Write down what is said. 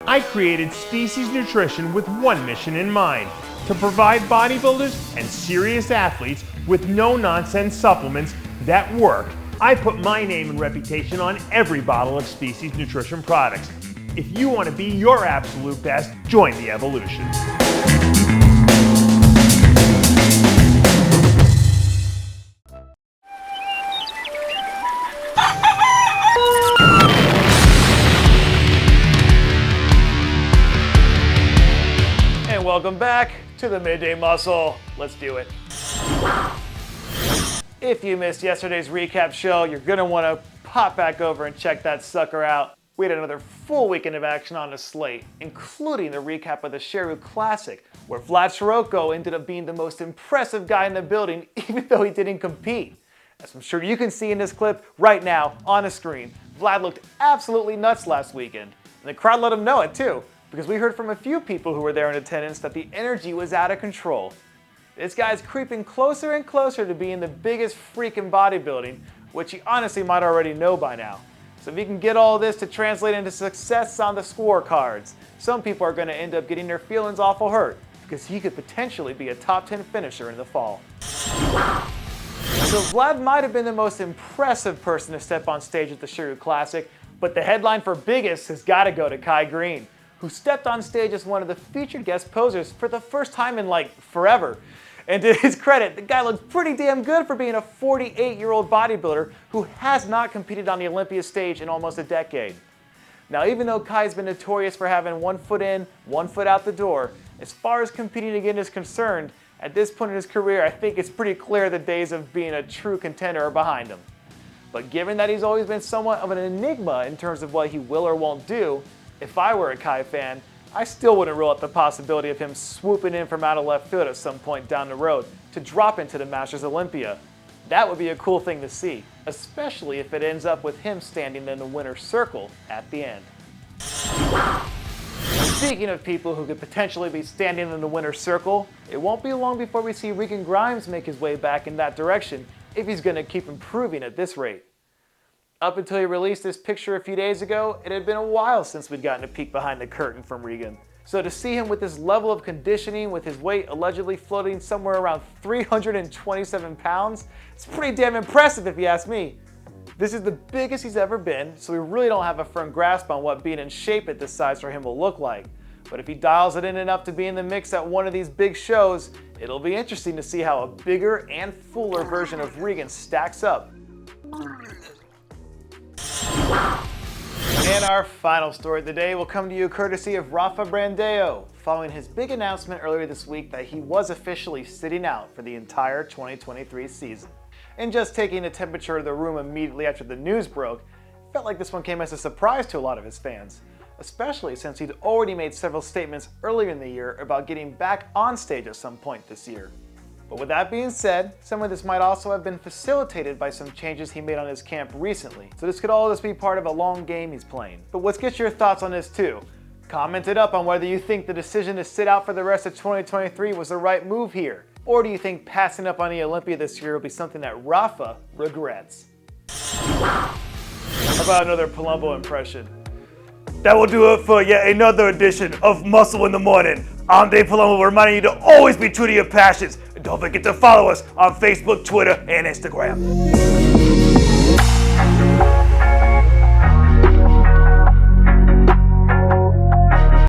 I created Species Nutrition with one mission in mind: to provide bodybuilders and serious athletes with no-nonsense supplements that work. I put my name and reputation on every bottle of Species Nutrition products. If you want to be your absolute best, join the evolution. And welcome back to the Midday Muscle. Let's do it. If you missed yesterday's recap show, you're gonna wanna pop back over and check that sucker out. We had another full weekend of action on the slate, including the recap of the Shuru Classic, where Vlad Shuru ended up being the most impressive guy in the building, even though he didn't compete. As I'm sure you can see in this clip right now on the screen, Vlad looked absolutely nuts last weekend. And the crowd let him know it too, because we heard from a few people who were there in attendance that the energy was out of control. This guy's creeping closer and closer to being the biggest freak in bodybuilding, which you honestly might already know by now. So if you can get all this to translate into success on the scorecards, some people are going to end up getting their feelings awful hurt, because he could potentially be a top 10 finisher in the fall. So Vlad might have been the most impressive person to step on stage at the Shuru Classic, but the headline for biggest has got to go to Greene, who stepped on stage as one of the featured guest posers for the first time in like forever. And to his credit, the guy looks pretty damn good for being a 48-year-old bodybuilder who has not competed on the Olympia stage in almost a decade. Now, even though Kai's been notorious for having one foot in, one foot out the door, as far as competing again is concerned, at this point in his career, I think it's pretty clear the days of being a true contender are behind him. But given that he's always been somewhat of an enigma in terms of what he will or won't do, if I were a Kai fan, I still wouldn't rule out the possibility of him swooping in from out of left field at some point down the road to drop into the Masters Olympia. That would be a cool thing to see, especially if it ends up with him standing in the winner's circle at the end. Speaking of people who could potentially be standing in the winner's circle, it won't be long before we see Regan Grimes make his way back in that direction if he's going to keep improving at this rate. Up until he released this picture a few days ago, it had been a while since we'd gotten a peek behind the curtain from Regan. So to see him with this level of conditioning, with his weight allegedly floating somewhere around 327 pounds, it's pretty damn impressive if you ask me. This is the biggest he's ever been, so we really don't have a firm grasp on what being in shape at this size for him will look like. But if he dials it in enough to be in the mix at one of these big shows, it'll be interesting to see how a bigger and fuller version of Regan stacks up. And our final story of the day will come to you courtesy of Rafa Brandao, following his big announcement earlier this week that he was officially sitting out for the entire 2023 season. And just taking the temperature of the room immediately after the news broke, it felt like this one came as a surprise to a lot of his fans, especially since he'd already made several statements earlier in the year about getting back on stage at some point this year. But with that being said, some of this might also have been facilitated by some changes he made on his camp recently, so this could all just be part of a long game he's playing. But let's get your thoughts on this too. Comment it up on whether you think the decision to sit out for the rest of 2023 was the right move here, or do you think passing up on the Olympia this year will be something that Rafa regrets? How about another Palumbo impression? That will do it for yet another edition of Muscle in the Morning. I'm Dave Palumbo, reminding you to always be true to your passions. And don't forget to follow us on Facebook, Twitter, and Instagram.